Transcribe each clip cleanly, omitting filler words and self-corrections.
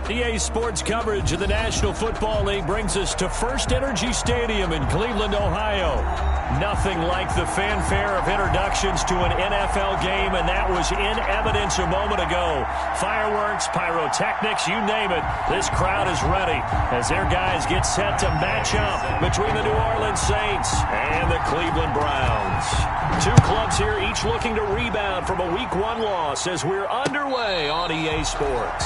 EA Sports coverage of the National Football League brings us to First Energy Stadium in Cleveland, Ohio. Nothing like the fanfare of introductions to an NFL game, and that was in evidence a moment ago. Fireworks, pyrotechnics, you name it. This crowd is ready as their guys get set to match up between the New Orleans Saints and the Cleveland Browns. Two clubs here, each looking to rebound from a Week 1 loss as we're underway on EA Sports.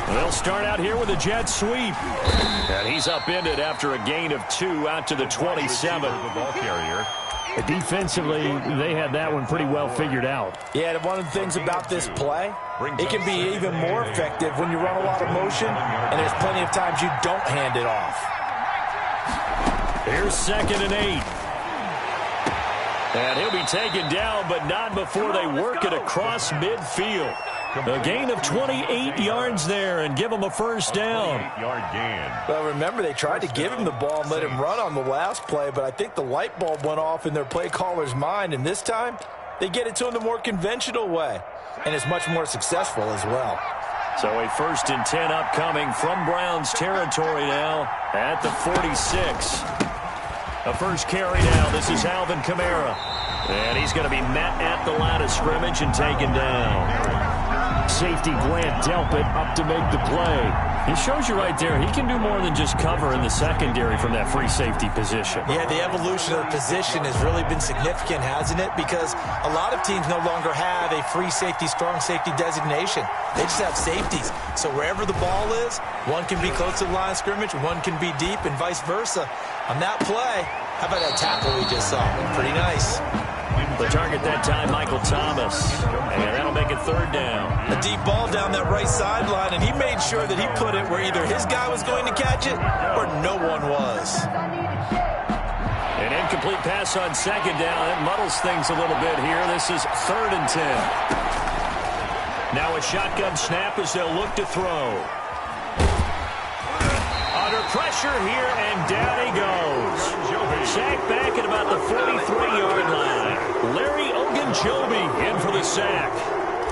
They'll start out here with a jet sweep. And he's upended after a gain of 2 out to the 27. The ball carrier. Defensively, they had that one pretty well figured out. Yeah, one of the things about this play, it can be even more effective when you run a lot of motion, and there's plenty of times you don't hand it off. Here's 2nd and 8. And he'll be taken down, but not before they work it across midfield. A gain of 28 yards there and give him a first down. Well, remember, they tried to give him the ball and let him run on the last play, but I think the light bulb went off in their play caller's mind, and this time they get it to him the more conventional way, and it's much more successful as well. So a 1st and 10 upcoming from Browns territory now at the 46. A first carry now. This is Alvin Kamara. And he's going to be met at the line of scrimmage and taken down. Safety Grant Delpit up to make the play. He shows you right there, he can do more than just cover in the secondary from that free safety position. Yeah, the evolution of the position has really been significant, hasn't it? Because a lot of teams no longer have a free safety, strong safety designation. They just have safeties. So wherever the ball is, one can be close to the line of scrimmage, one can be deep, and vice versa. On that play, how about that tackle we just saw? Pretty nice. The target that time, Michael Thomas. And that'll make it 3rd down. A deep ball down that right sideline, and he made sure that he put it where either his guy was going to catch it or no one was. An incomplete pass on 2nd down. It muddles things a little bit here. This is 3rd and 10. Now a shotgun snap as they'll look to throw. Under pressure here, and down he goes. Sacked back at about the 43-yard line. Larry Ogunjobi in for the sack.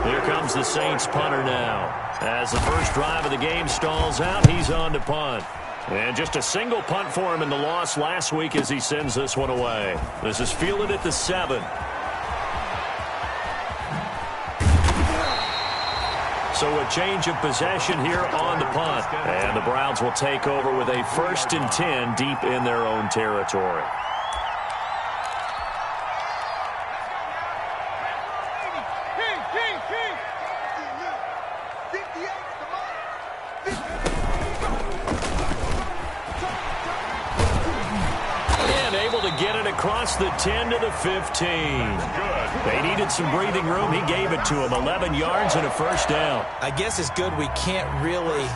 Here comes the Saints punter now. As the first drive of the game stalls out, he's on to punt. And just a single punt for him in the loss last week as he sends this one away. This is fielded at the 7. So a change of possession here on the punt. And the Browns will take over with a 1st and 10 deep in their own territory. And able to get it across the 10 to the 15. They needed some breathing room. He gave it to him. 11 yards and a first down. I guess it's good we can't really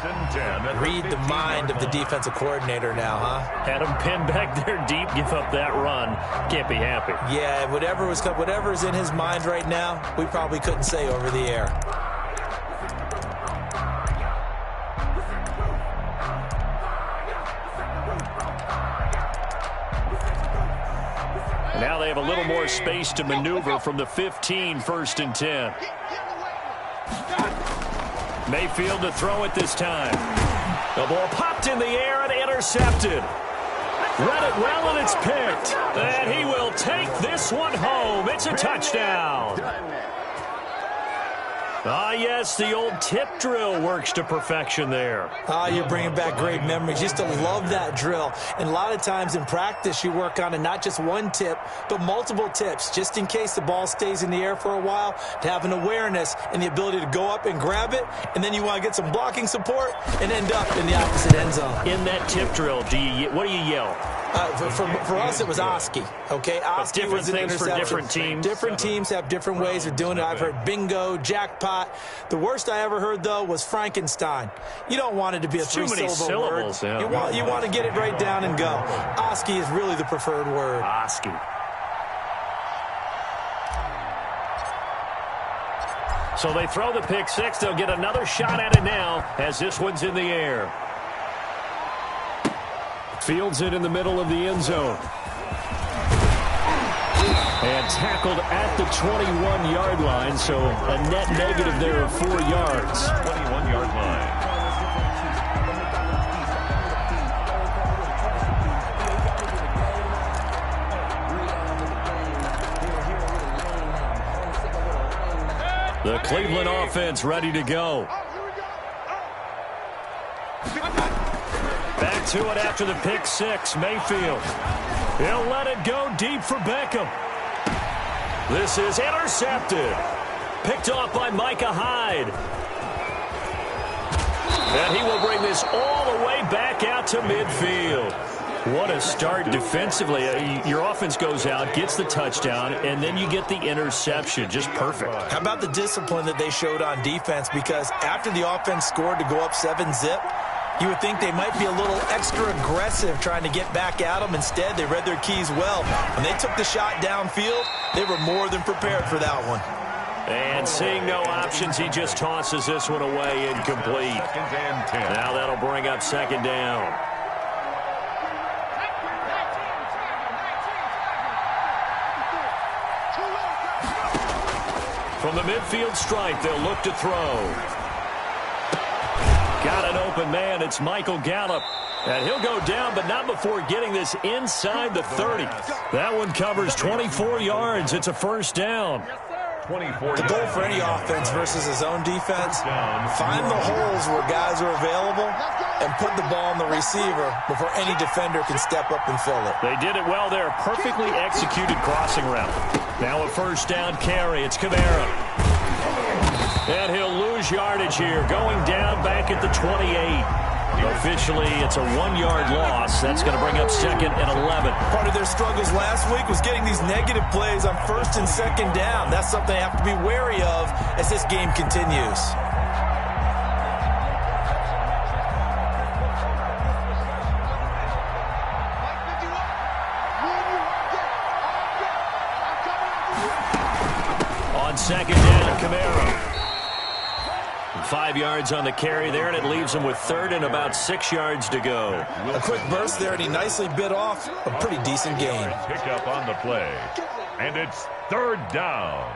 read the mind of the defensive coordinator now, huh? Had him pinned back there deep, give up that run. Can't be happy. Yeah, whatever's in his mind right now, we probably couldn't say over the air. Now they have a little more space to maneuver from the 15, 1st and 10. Mayfield to throw it this time. The ball popped in the air and intercepted. Read it well, and it's picked. And he will take this one home. It's a touchdown. Ah, yes, the old tip drill works to perfection there. Ah, you're bringing back great memories. Used to love that drill. And a lot of times in practice, you work on it, not just one tip, but multiple tips, just in case the ball stays in the air for a while, to have an awareness and the ability to go up and grab it, and then you want to get some blocking support and end up in the opposite end zone. In that tip drill, what do you yell? For us, it was Oski. Okay, Oski different was an things interception. for different teams. Different teams have different ways of doing it. I've heard bingo, jackpot. The worst I ever heard, though, was Frankenstein. You don't want it to be a three-syllable word. Yeah. You want to get it right down and go. Oski is really the preferred word. Oski. So they throw the pick six. They'll get another shot at it now as this one's in the air. Fields it in the middle of the end zone. And tackled at the 21-yard line, so a net negative there of 4 yards. 21-yard line. The Cleveland offense ready to go. Back to it after the pick six. Mayfield. He'll let it go deep for Beckham. This is intercepted. Picked off by Micah Hyde. And he will bring this all the way back out to midfield. What a start defensively. Your offense goes out, gets the touchdown, and then you get the interception. Just perfect. How about the discipline that they showed on defense? Because after the offense scored to go up 7-zip, you would think they might be a little extra aggressive trying to get back at them. Instead, they read their keys well. When they took the shot downfield, they were more than prepared for that one. And seeing no options, he just tosses this one away incomplete. Second and 10. Now that'll bring up second down. From the midfield stripe, they'll look to throw. Got an open man. It's Michael Gallup. And he'll go down, but not before getting this inside the 30. That one covers 24 yards. It's a first down. 24 The goal for any offense versus his own defense, find the holes where guys are available and put the ball on the receiver before any defender can step up and fill it. They did it well there. Perfectly executed crossing route. Now a first down carry. It's Kamara. And he'll lose yardage here. Going down back at the 28. Officially, it's a 1-yard loss. That's going to bring up second and 11. Part of their struggles last week was getting these negative plays on first and second down. That's something they have to be wary of as this game continues. On second down, Kamara. 5 yards on the carry there, and it leaves him with third and about 6 yards to go. A quick burst there, and he nicely bit off a pretty decent gain. Pick up on the play. And it's third down.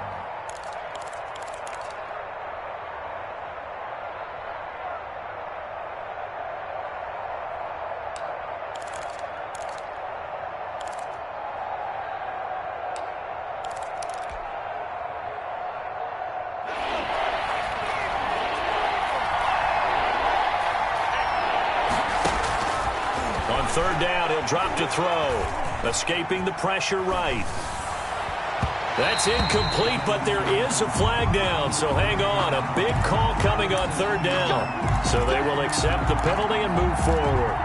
Third down, he'll drop to throw. Escaping the pressure right. That's incomplete, but there is a flag down, so hang on. A big call coming on third down. So they will accept the penalty and move forward.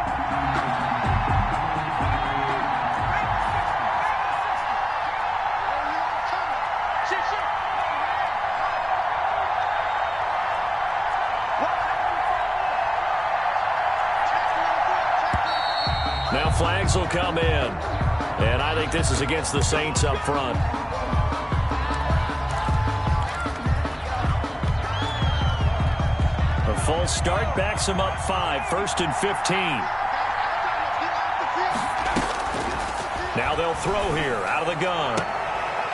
Now flags will come in. And I think this is against the Saints up front. A false start backs him up 5. First and 15. Now they'll throw here out of the gun.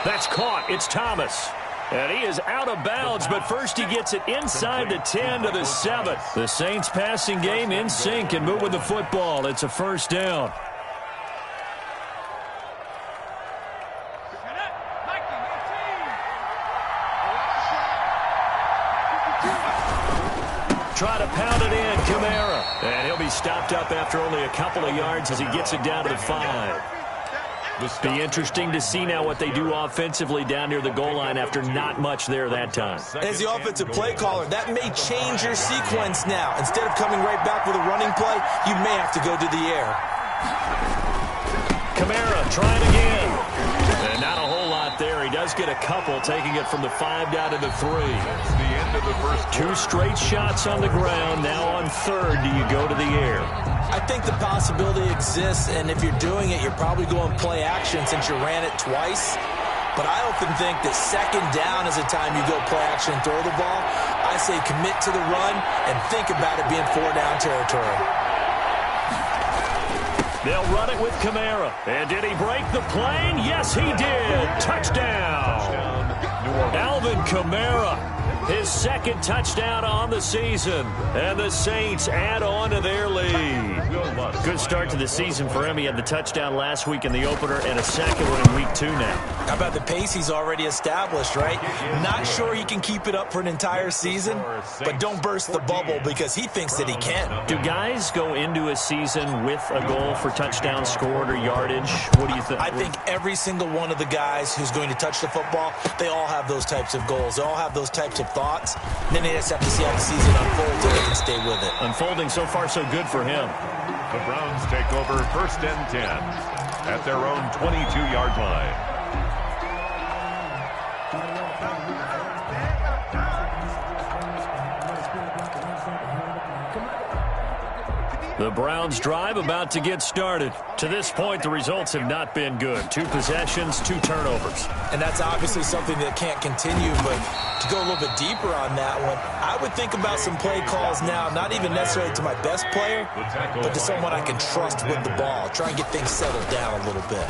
That's caught. It's Thomas. And he is out of bounds, but first he gets it inside the 10 to the 7. The Saints passing game in sync and moving the football. It's a first down. Try to pound it in, Kamara. And he'll be stopped up after only a couple of yards as he gets it down to the 5. Be interesting to see now what they do offensively down near the goal line after not much there that time. As the offensive play caller, that may change your sequence now. Instead of coming right back with a running play, you may have to go to the air. Kamara trying again. And not a whole lot there. He does get a couple, taking it from the 5 down to the 3. That's the end of the first. 2 straight shots on the ground. Now on 3rd, do you go to the air? I think the possibility exists, and if you're doing it, you're probably going play action since you ran it twice. But I often think that 2nd down is the time you go play action and throw the ball. I say commit to the run and think about it being 4-down territory. They'll run it with Kamara. And did he break the plane? Yes, he did. Touchdown. Alvin Kamara, his 2nd touchdown on the season. And the Saints add on to their lead. Good start to the season for him. He had the touchdown last week in the opener and a 2nd one in week 2 now. How about the pace he's already established, right? Not sure he can keep it up for an entire season, but don't burst the bubble because he thinks that he can. Do guys go into a season with a goal for touchdowns scored or yardage? What do you think? I think every single one of the guys who's going to touch the football, they all have those types of goals. They all have those types of thoughts. And then they just have to see how the season unfolds and they can stay with it. Unfolding so far so good for him. The Browns take over 1st and 10 at their own 22-yard line. The Browns drive about to get started. To this point, the results have not been good. 2 possessions, 2 turnovers. And that's obviously something that can't continue, but to go a little bit deeper on that one, I would think about some play calls now, not even necessarily to my best player, but to someone I can trust with the ball. Try and get things settled down a little bit.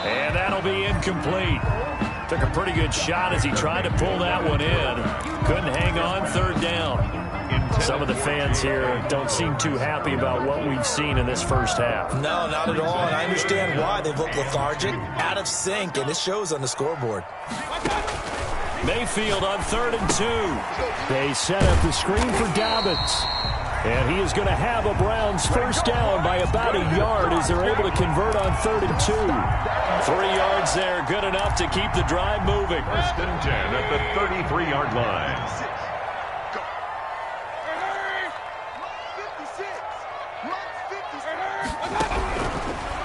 And that'll be incomplete. Took a pretty good shot as he tried to pull that one in. Couldn't hang on 3rd down. Some of the fans here don't seem too happy about what we've seen in this first half. No, not at all, and I understand why. They've looked lethargic, out of sync, and it shows on the scoreboard. Mayfield on 3rd and 2. They set up the screen for Dobbins. And he is going to have a Browns 1st down by about a yard as they're able to convert on 3rd and 2. 3 yards there, good enough to keep the drive moving. 1st and 10 at the 33-yard line.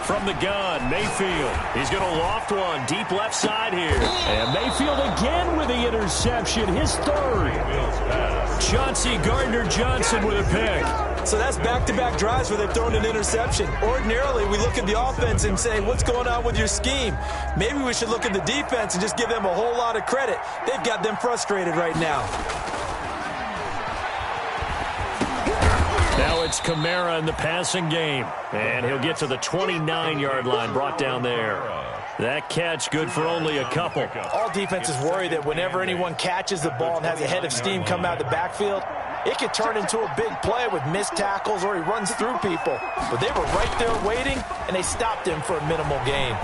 From the gun, Mayfield. He's going to loft one deep left side here. And Mayfield again with the interception, his 3rd. Chauncey Gardner-Johnson with a pick. So that's back-to-back drives where they've thrown an interception. Ordinarily, we look at the offense and say, what's going on with your scheme? Maybe we should look at the defense and just give them a whole lot of credit. They've got them frustrated right now. Now it's Kamara in the passing game. And he'll get to the 29-yard line, brought down there. That catch good for only a couple. All defenses worry that whenever anyone catches the ball and has a head of steam come out of the backfield, it could turn into a big play with missed tackles or he runs through people. But they were right there waiting, and they stopped him for a minimal gain.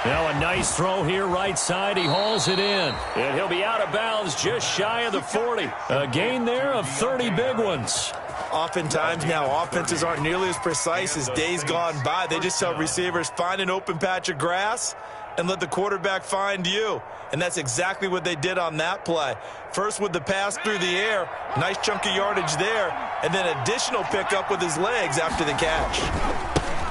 Now a nice throw here right side. He hauls it in. And he'll be out of bounds just shy of the 40. A gain there of 30 big ones. Oftentimes now, offenses aren't nearly as precise as days gone by. They just tell receivers, find an open patch of grass and let the quarterback find you. And that's exactly what they did on that play. First with the pass through the air, nice chunk of yardage there, and then additional pickup with his legs after the catch.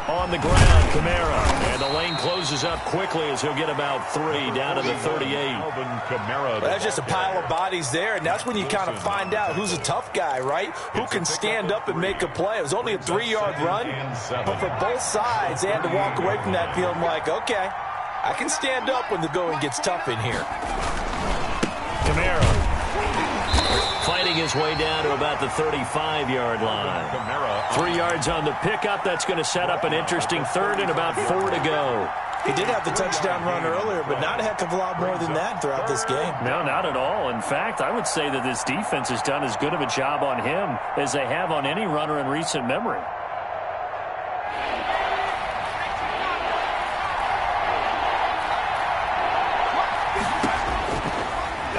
On the ground, Kamara. And the lane closes up quickly as he'll get about 3 down to the 38. Well, that's just a pile of bodies there, and that's when you kind of find out who's a tough guy, right? Who can stand up and make a play. It was only a 3-yard run, but for both sides, they had to walk away from that field like, okay, I can stand up when the going gets tough in here. Kamara fighting his way down to about the 35-yard line. 3 yards on the pickup. That's going to set up an interesting 3rd and about 4 to go. He did have the touchdown run earlier, but not a heck of a lot more than that throughout this game. No, not at all. In fact, I would say that this defense has done as good of a job on him as they have on any runner in recent memory.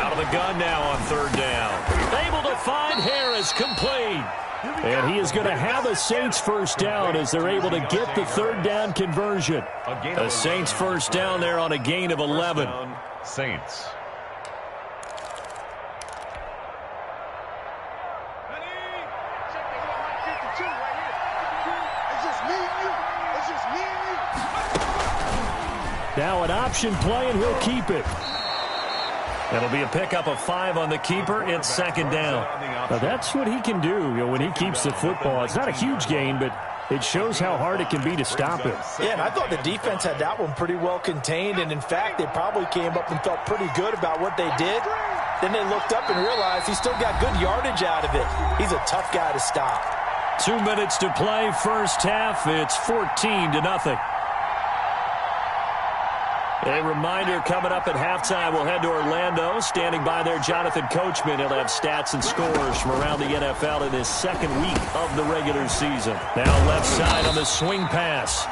Out of the gun now on 3rd down. Able to find Harris, complete. And he is going to have a Saints 1st down as they're able to get the 3rd down conversion. A Saints 1st down there on a gain of 11. Saints. Now an option play, and he'll keep it. It'll be a pickup of 5 on the keeper. It's second down. Now that's what he can do, when he keeps the football. It's not a huge gain, but it shows how hard it can be to stop him. Yeah, and I thought the defense had that one pretty well contained, and in fact, they probably came up and felt pretty good about what they did. Then they looked up and realized he still got good yardage out of it. He's a tough guy to stop. 2 minutes to play, first half. It's 14-0. A reminder, coming up at halftime, we'll head to Orlando. Standing by there, Jonathan Coachman. He'll have stats and scores from around the NFL in his second week of the regular season. Now left side on the swing pass.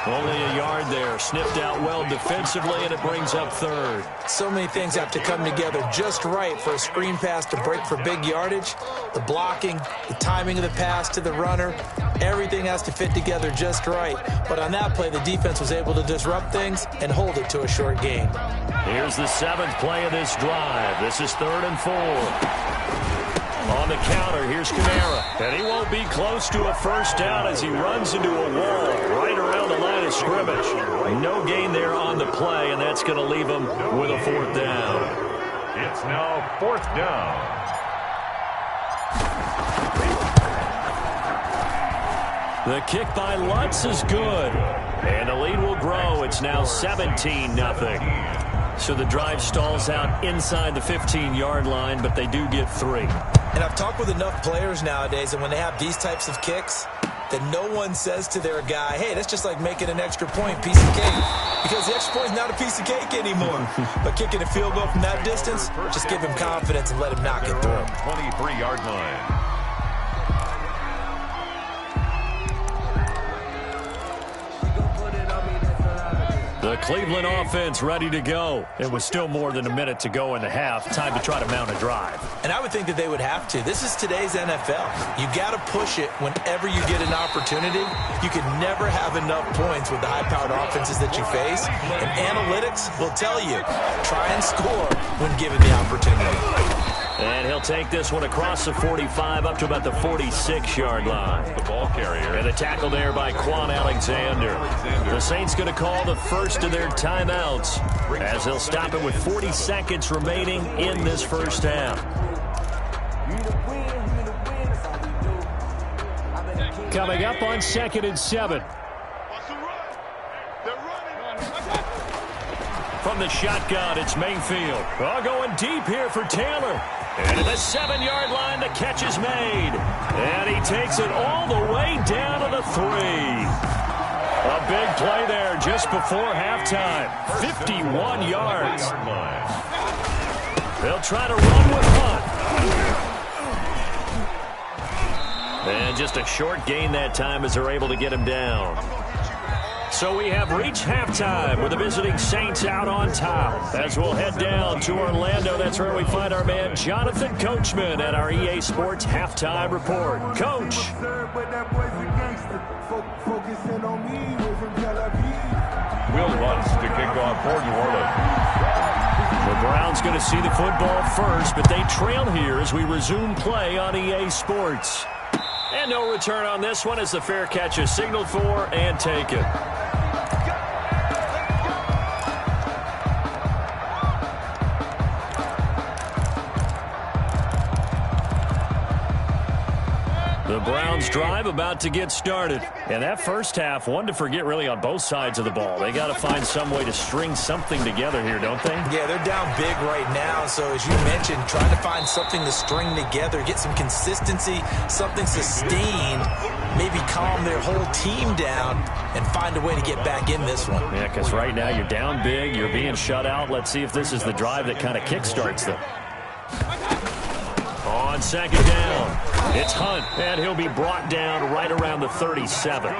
Only a yard there. Sniffed out well defensively, and it brings up third. So many things have to come together just right for a screen pass to break for big yardage. The blocking, the timing of the pass to the runner, everything has to fit together just right. But on that play, the defense was able to disrupt things and hold it to a short gain. Here's the 7th play of this drive. This is 3rd and 4. On the counter, here's Kamara. And he won't be close to a first down as he runs into a wall right around the line of scrimmage. No gain there on the play, and that's going to leave him with a 4th down. It's now 4th down. The kick by Lutz is good. And the lead will grow. It's now 17-0. So the drive stalls out inside the 15-yard line, but they do get 3. And I've talked with enough players nowadays, and when they have these types of kicks, that no one says to their guy, hey, that's just like making an extra point, piece of cake. Because the extra point is not a piece of cake anymore. But kicking a field goal from that distance, just give him confidence and let him knock it through. 23-yard line. The Cleveland offense ready to go. It was still more than a minute to go in the half. Time to try to mount a drive. And I would think that they would have to. This is today's NFL. You got to push it whenever you get an opportunity. You can never have enough points with the high-powered offenses that you face. And analytics will tell you, try and score when given the opportunity. And he'll take this one across the 45 up to about the 46-yard line. The ball carrier. And the tackle there by Quan Alexander. The Saints going to call the first of their timeouts as they'll stop it with 40 seconds remaining in this first half. Coming up on 2nd and 7. From the shotgun, it's Mayfield. Oh, going deep here for Taylor. And at the 7-yard line, the catch is made. And he takes it all the way down to the 3. A big play there just before halftime. 51 yards. They'll try to run with Hunt. And just a short gain that time as they're able to get him down. So we have reached halftime with the visiting Saints out on top. As we'll head down to Orlando, that's where we find our man Jonathan Coachman at our EA Sports Halftime Report. Coach. Will Lutz to kick off for New Orleans. The Browns going to see the football first, but they trail here as we resume play on EA Sports. And no return on this one as the fair catch is signaled for and taken. The Browns drive about to get started. And that first half, one to forget really on both sides of the ball. They got to find some way to string something together here, don't they? Yeah, they're down big right now. So as you mentioned, trying to find something to string together, get some consistency, something sustained, maybe calm their whole team down and find a way to get back in this one. Yeah, because right now you're down big, you're being shut out. Let's see if this is the drive that kind of kickstarts them. On 2nd down, it's Hunt, and he'll be brought down right around the 37.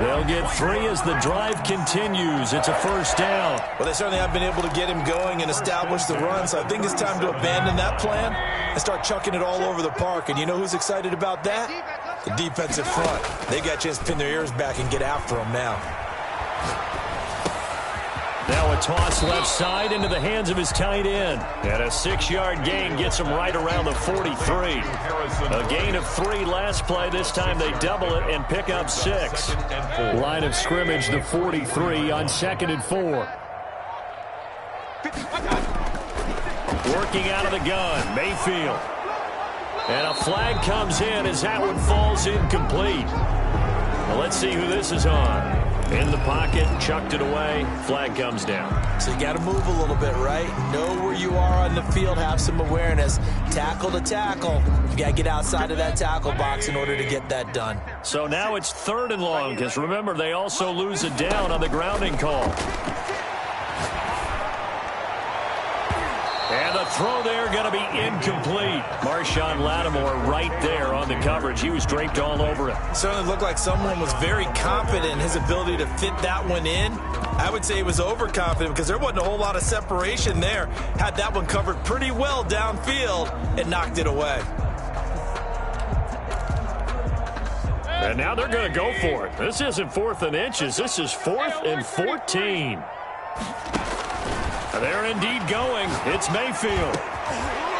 They'll get 3 as the drive continues. It's a first down. Well, they certainly have been able to get him going and establish the run, so I think it's time to abandon that plan and start chucking it all over the park. And you know who's excited about that? The defensive front. They got a chance to pin their ears back and get after him now. Now a toss left side into the hands of his tight end. And a 6-yard gain gets him right around the 43. A gain of 3 last play. This time they double it and pick up 6. Line of scrimmage, the 43 on 2nd and 4. Working out of the gun, Mayfield. And a flag comes in as that one falls incomplete. Well, let's see who this is on. In the pocket, chucked it away, flag comes down. So you got to move a little bit, right? Know where you are on the field, have some awareness. Tackle to tackle. You got to get outside of that tackle box in order to get that done. So now it's 3rd and long, because remember, they also lose a down on the grounding call. And the throw there going to be incomplete. Marshawn Lattimore right there on the coverage. He was draped all over it. Certainly looked like someone was very confident in his ability to fit that one in. I would say he was overconfident because there wasn't a whole lot of separation there. Had that one covered pretty well downfield and knocked it away. And now they're going to go for it. This isn't 4th and inches. This is 4th and 14. They're indeed going. It's Mayfield.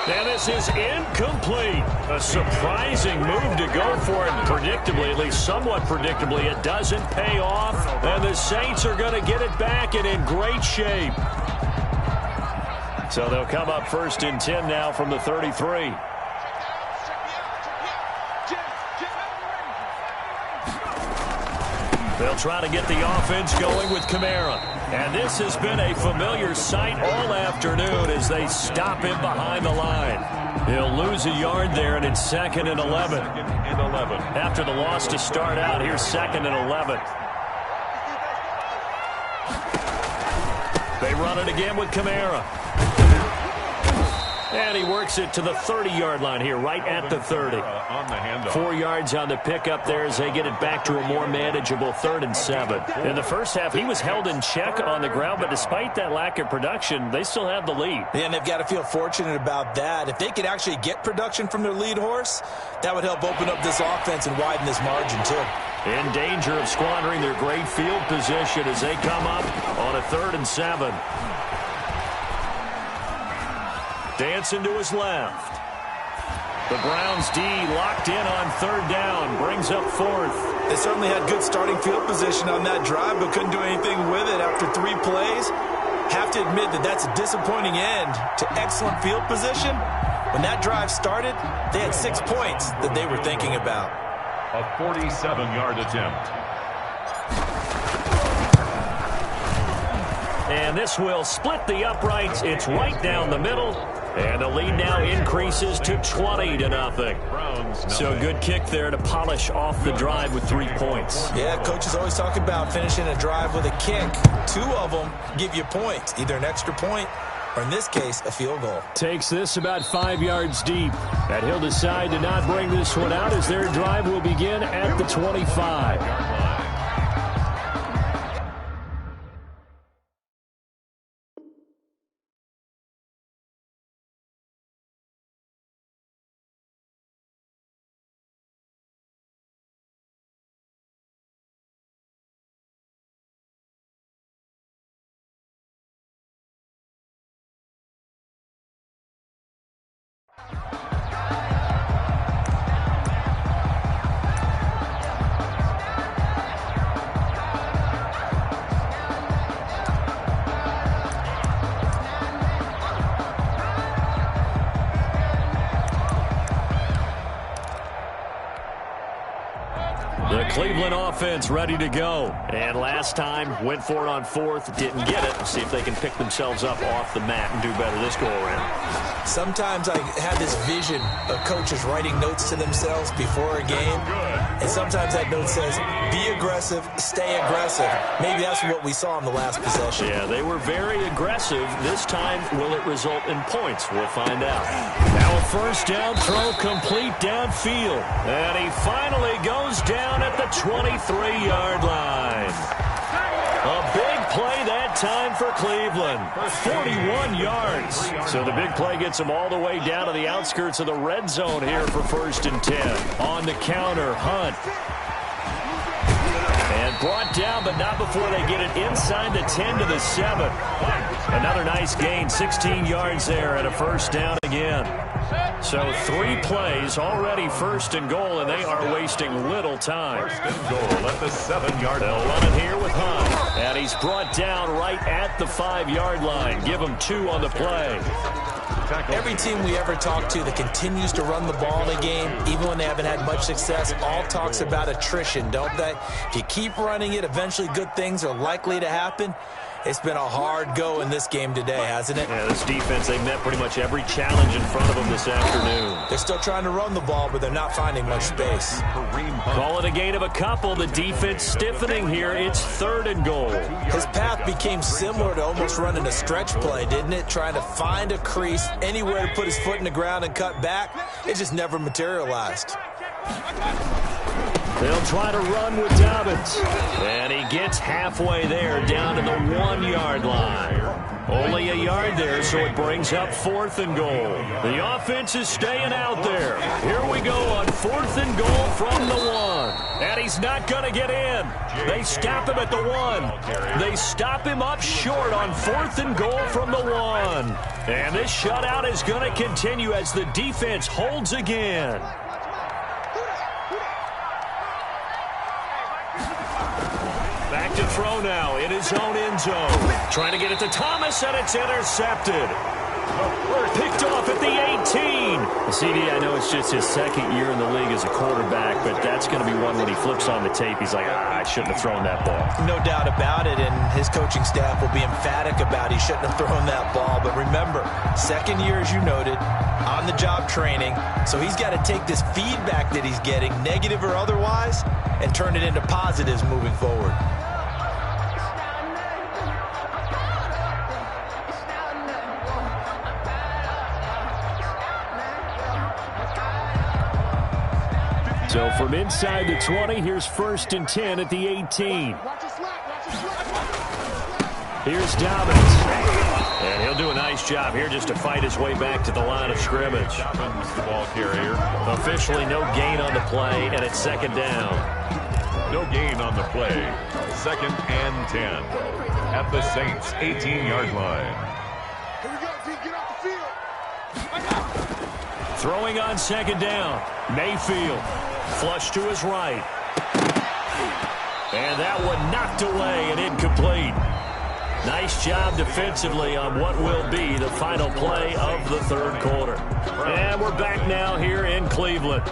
And this is incomplete. A surprising move to go for it. Predictably, at least somewhat predictably, it doesn't pay off. And the Saints are going to get it back and in great shape. So they'll come up 1st and 10 now from the 33. They'll try to get the offense going with Kamara. And this has been a familiar sight all afternoon as they stop him behind the line. He'll lose a yard there, and it's 2nd and 11. After the loss to start out, here's 2nd and 11. They run it again with Kamara. And he works it to the 30-yard line here, right at the 30. 4 yards on the pickup there as they get it back to a more manageable 3rd and 7. In the first half, he was held in check on the ground, but despite that lack of production, they still have the lead. And they've got to feel fortunate about that. If they could actually get production from their lead horse, that would help open up this offense and widen this margin, too. In danger of squandering their great field position as they come up on a 3rd and 7. Dancing to his left. The Browns D locked in on 3rd down. Brings up 4th. They certainly had good starting field position on that drive, but couldn't do anything with it after 3 plays. Have to admit that that's a disappointing end to excellent field position. When that drive started, they had 6 points that they were thinking about. A 47-yard attempt. And this will split the uprights. It's right down the middle. And the lead now increases to 20-0. So good kick there to polish off the drive with 3 points. Yeah, coaches always talk about finishing a drive with a kick. 2 of them give you points, either an extra point or, in this case, a field goal. Takes this about 5 yards deep. And he'll decide to not bring this one out as their drive will begin at the 25. The Cleveland offense ready to go. And last time, went for it on 4th, didn't get it. See if they can pick themselves up off the mat and do better this go-around. Sometimes I have this vision of coaches writing notes to themselves before a game. And sometimes that note says, be aggressive, stay aggressive. Maybe that's what we saw in the last possession. Yeah, they were very aggressive. This time, will it result in points? We'll find out. Now a 1st down throw complete downfield. And he finally goes down at the 23-yard line. A big play that time for Cleveland. 41 yards. So the big play gets them all the way down to the outskirts of the red zone here for 1st and 10. On the counter, Hunt. And brought down, but not before they get it inside the 10 to the 7. Another nice gain, 16 yards there and a first down again. So 3 plays, already first and goal, and they are wasting little time. First and goal at the 7-yard line. They'll run it here with Hunt. And he's brought down right at the 5-yard line. Give him 2 on the play. Every team we ever talk to that continues to run the ball in a game, even when they haven't had much success, all talks about attrition, don't they? If you keep running it, eventually good things are likely to happen. It's been a hard go in this game today, hasn't it? Yeah, this defense, they met pretty much every challenge in front of them this afternoon. They're still trying to run the ball, but they're not finding much space. Call it a gain of a couple. The defense stiffening here. It's 3rd and goal. His path became similar to almost running a stretch play, didn't it? Trying to find a crease, anywhere to put his foot in the ground and cut back. It just never materialized. They'll try to run with Dobbins. And he gets halfway there, down to the 1-yard line. Only a yard there, so it brings up 4th and goal. The offense is staying out there. Here we go on 4th and goal from the 1. And he's not going to get in. They stop him at the 1. They stop him up short on 4th and goal from the 1. And this shutout is going to continue as the defense holds again. Back to throw now in his own end zone. Trying to get it to Thomas, and it's intercepted. Picked off at the 18. CD, I know it's just his 2nd year in the league as a quarterback, but that's going to be one when he flips on the tape. He's like, I shouldn't have thrown that ball. No doubt about it, and his coaching staff will be emphatic about he shouldn't have thrown that ball. But remember, 2nd year, as you noted, on-the-job training, so he's got to take this feedback that he's getting, negative or otherwise, and turn it into positives moving forward. So from inside the 20, here's 1st and 10 at the 18. Here's Dobbins. And he'll do a nice job here just to fight his way back to the line of scrimmage. Dobbins, the ball carrier. Officially no gain on the play, and it's 2nd down. No gain on the play. 2nd and 10 at the Saints' 18-yard line. Throwing on 2nd down. Mayfield. Flush to his right. And that one knocked away and incomplete. Nice job defensively on what will be the final play of the 3rd quarter. And we're back now here in Cleveland.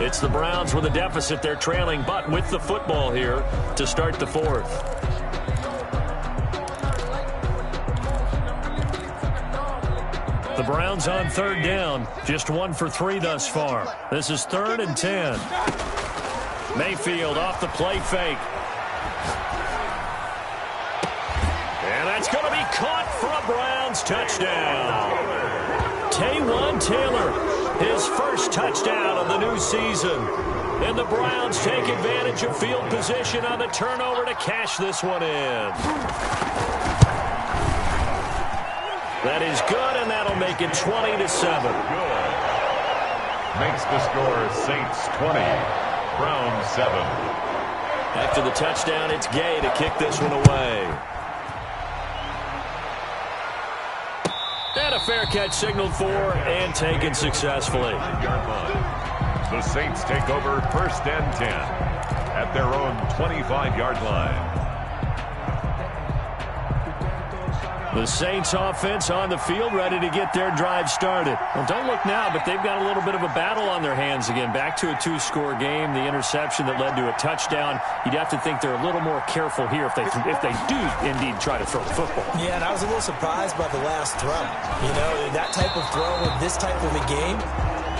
It's the Browns with a deficit. They're trailing, but with the football here to start the 4th. The Browns on 3rd down. Just 1 for 3 thus far. This is 3rd and 10. Mayfield off the play fake. And that's going to be caught for a Browns touchdown. Taywan Taylor, his first touchdown of the new season. And the Browns take advantage of field position on the turnover to cash this one in. That is good, and that'll make it 20-7. Good. Makes the score Saints 20, Browns 7. After the touchdown, it's Gay to kick this one away. And a fair catch signaled for and taken successfully. The Saints take over 1st and 10 at their own 25-yard line. The Saints offense on the field ready to get their drive started. Well, don't look now, but they've got a little bit of a battle on their hands again. Back to a 2-score game. The interception that led to a touchdown. You'd have to think they're a little more careful here if they do indeed try to throw the football. Yeah, and I was a little surprised by the last throw. You know, that type of throw in this type of a game,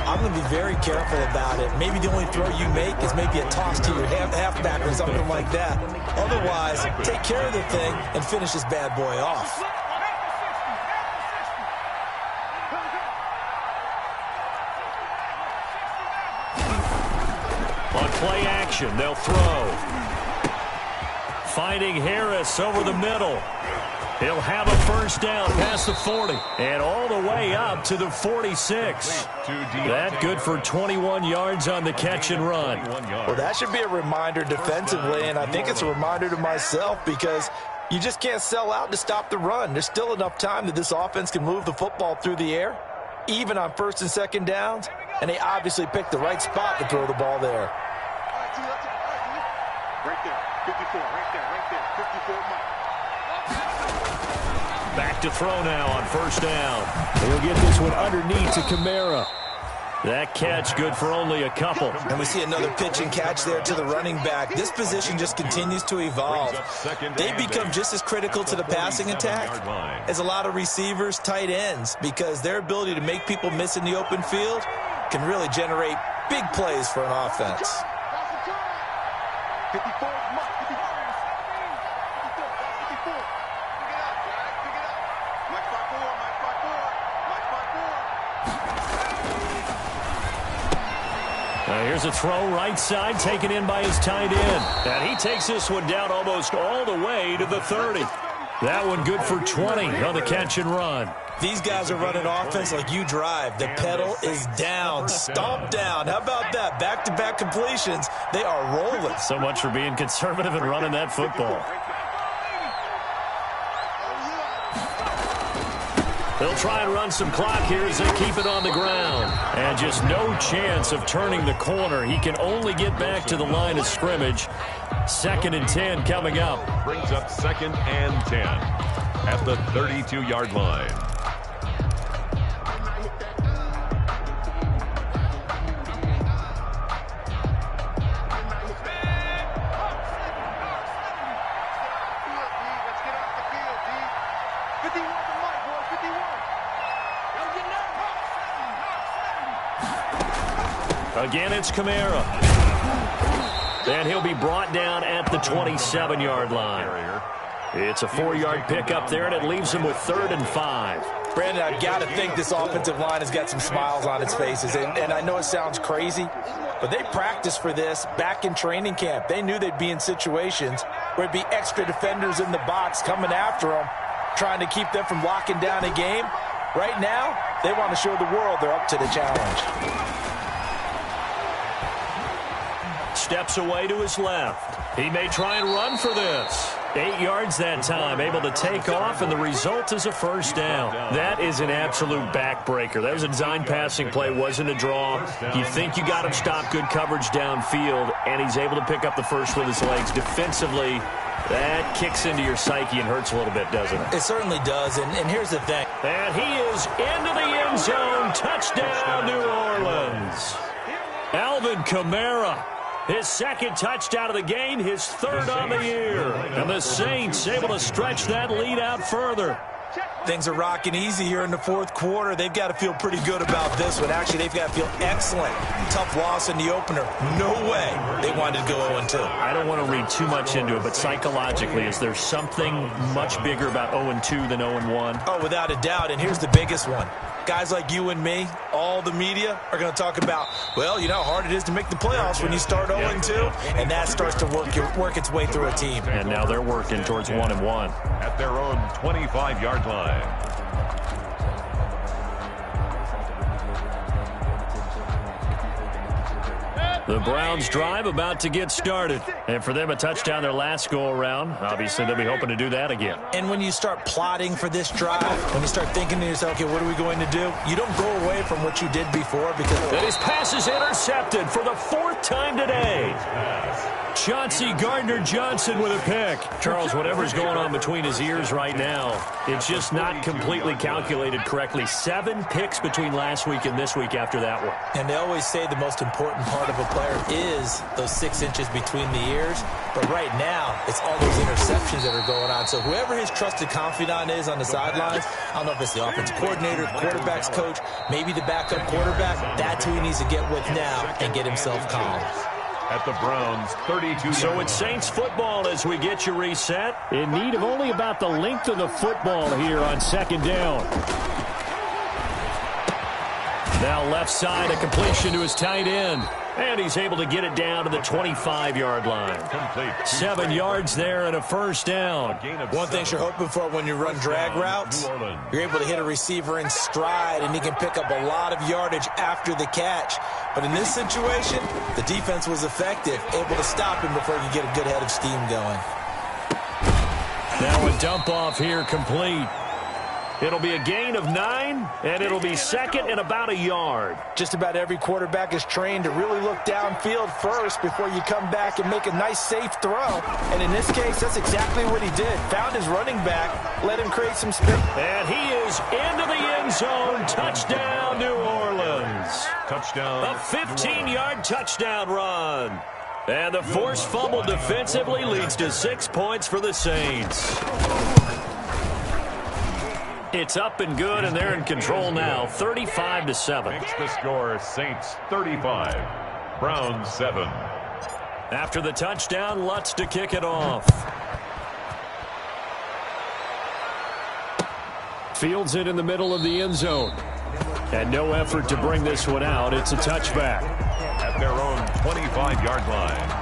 I'm going to be very careful about it. Maybe the only throw you make is maybe a toss to your halfback or something like that. Otherwise, take care of the thing and finish this bad boy off. On play action, they'll throw. Finding Harris over the middle. He'll have a first down past the 40 and all the way up to the 46. That good for 21 yards on the catch and run. Well, that should be a reminder defensively, and I think it's a reminder to myself because You just can't sell out to stop the run. There's still enough time that this offense can move the football through the air, even on first and second downs, and they obviously picked the right spot to throw the ball there. Right there, 54, right there, 54. Back to throw now on first down. He'll get this one underneath to Kamara. That catch good for only a couple. And we see another pitch and catch there to the running back. This position just continues to evolve. They become just as critical to the passing attack as a lot of receivers, tight ends, because their ability to make people miss in the open field can really generate big plays for an offense. 54. Here's a throw right side, taken in by his tight end. And he takes this one down almost all the way to the 30. That one good for 20 on the catch and run. These guys are running offense like you drive. The pedal is down, stomp down. How about that? Back-to-back completions. They are rolling. So much for being conservative and running that football. They'll try and run some clock here as they keep it on the ground. And just no chance of turning the corner. He can only get back to the line of scrimmage. 2nd and 10 coming up. Brings up 2nd and 10 at the 32-yard line. Again, it's Kamara. And he'll be brought down at the 27-yard line. It's a 4-yard pickup there, and it leaves him with 3rd and 5. Brandon, I've got to think this offensive line has got some smiles on its faces. And I know it sounds crazy, but they practiced for this back in training camp. They knew they'd be in situations where it'd be extra defenders in the box coming after them, trying to keep them from locking down a game. Right now, they want to show the world they're up to the challenge. Steps away to his left. He may try and run for this. 8 yards that time, able to take off, and the result is a first down. That is an absolute backbreaker. That was a design passing play, wasn't a draw. You think you got him stopped, good coverage downfield, and he's able to pick up the first with his legs. Defensively, that kicks into your psyche and hurts a little bit, doesn't it? It certainly does, and here's the thing. And he is into the end zone. Touchdown, New Orleans. Alvin Kamara. His 2nd touchdown of the game, his 3rd on the year. And the Saints able to stretch that lead out further. Things are rocking easy here in the 4th quarter. They've got to feel pretty good about this one. Actually, they've got to feel excellent. Tough loss in the opener. No way they wanted to go 0-2. I don't want to read too much into it, but psychologically, is there something much bigger about 0-2 than 0-1? Oh, without a doubt, and here's the biggest one. Guys like you and me, all the media, are going to talk about, well, you know how hard it is to make the playoffs when you start 0-2, and that starts to work its way through a team. And now they're working towards 1-1. At their own 25-yard line. The Browns drive about to get started. And for them, a touchdown their last go-around. Obviously, they'll be hoping to do that again. And when you start plotting for this drive, when you start thinking to yourself, okay, what are we going to do? You don't go away from what you did before because... And his pass is intercepted for the 4th time today. Chauncey Gardner-Johnson with a pick. Charles, whatever's going on between his ears right now, it's just not completely calculated correctly. 7 picks between last week and this week after that one. And they always say the most important part of a player is those 6 inches between the ears. But right now, it's all those interceptions that are going on. So whoever his trusted confidant is on the sidelines, I don't know if it's the offensive coordinator, the quarterback's coach, maybe the backup quarterback, that's who he needs to get with now and get himself calm. At the Browns, 32. So it's Saints football as we get you reset. In need of only about the length of the football here on 2nd down. Now left side, a completion to his tight end. And he's able to get it down to the 25-yard line. 7 yards there and a first down. One thing you're hoping for when you run drag routes, you're able to hit a receiver in stride, and he can pick up a lot of yardage after the catch. But in this situation, the defense was effective, able to stop him before he could get a good head of steam going. Now a dump off here complete. It'll be a gain of 9, and it'll be second and about a yard. Just about every quarterback is trained to really look downfield first before you come back and make a nice, safe throw. And in this case, that's exactly what he did. Found his running back, let him create some space. And he is into the end zone. Touchdown, New Orleans. Touchdown. A 15-yard touchdown run. And the forced fumble defensively leads to 6 points for the Saints. It's up and good, and they're in control now, 35-7. Makes the score Saints 35, Browns 7. After the touchdown, Lutz to kick it off. Fields it in the middle of the end zone. And no effort to bring this one out. It's a touchback. At their own 25-yard line.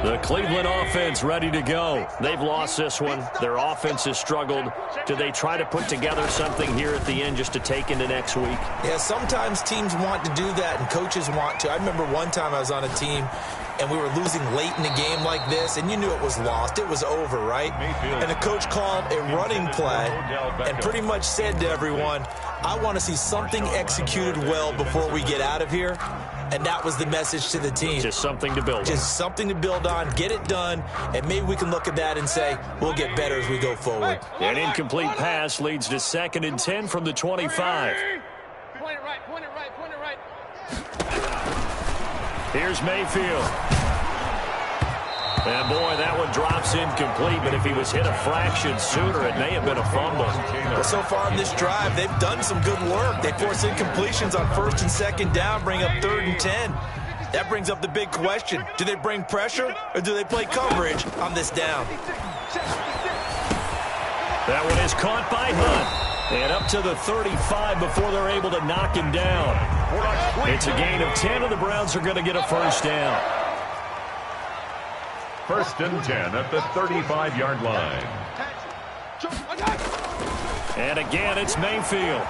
The Cleveland offense ready to go. They've lost this one. Their offense has struggled. Do they try to put together something here at the end just to take into next week? Yeah, sometimes teams want to do that and coaches want to. I remember one time I was on a team and we were losing late in a game like this, and you knew it was lost. It was over, right? And the coach called a running play and pretty much said to everyone, I want to see something executed well before we get out of here. And that was the message to the team. Just something to build on. Just something to build on, get it done, and maybe we can look at that and say, we'll get better as we go forward. An incomplete pass leads to 2nd and 10 from the 25. Point it right, point it right, point it right. Here's Mayfield. And boy, that one drops incomplete, but if he was hit a fraction sooner, it may have been a fumble. Well, so far in this drive, they've done some good work. They force incompletions on 1st and 2nd down, bring up 3rd and 10. That brings up the big question. Do they bring pressure, or do they play coverage on this down? That one is caught by Hunt. And up to the 35 before they're able to knock him down. It's a gain of 10, and the Browns are going to get a first down. 1st and 10 at the 35-yard line. And again, it's Mayfield.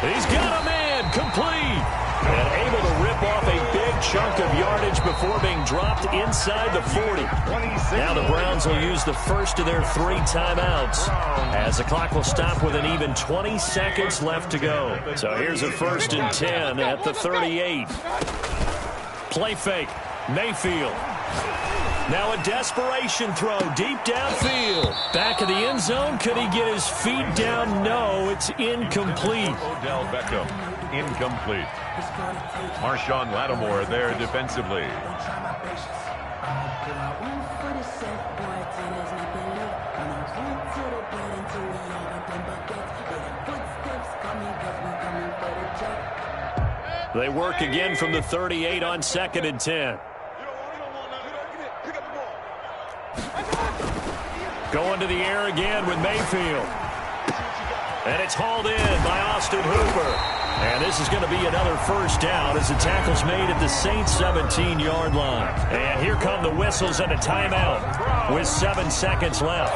He's got a man, complete. And able to rip off a big chunk of yardage before being dropped inside the 40. Now the Browns will use the first of their 3 timeouts, as the clock will stop with an even 20 seconds left to go. So here's a 1st and 10 at the 38. Play fake. Mayfield. Now a desperation throw deep downfield. Back of the end zone. Could he get his feet down? No, it's incomplete. Odell Beckham, incomplete. Marshawn Lattimore there defensively. They work again from the 38 on 2nd and 10. Going to the air again with Mayfield. And it's hauled in by Austin Hooper. And this is going to be another first down as the tackle's made at the Saints 17-yard line. And here come the whistles and a timeout with 7 seconds left.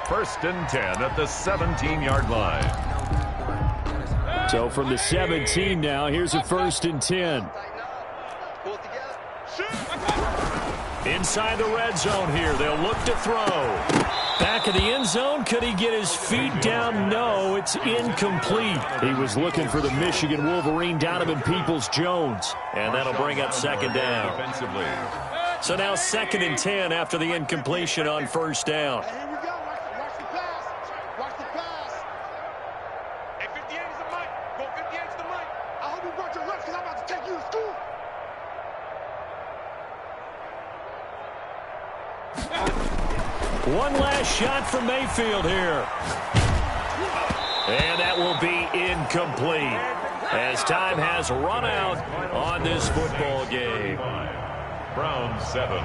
1st and 10 at the 17-yard line. So from the 17 now, here's a 1st and 10. Inside the red zone here, they'll look to throw. Back of the end zone, could he get his feet down? No, it's incomplete. He was looking for the Michigan Wolverine, Donovan Peoples-Jones. And that'll bring up 2nd down. Defensively. So now 2nd and 10 after the incompletion on 1st down. One last shot from Mayfield here. And that will be incomplete as time has run out on this football game. Browns 7,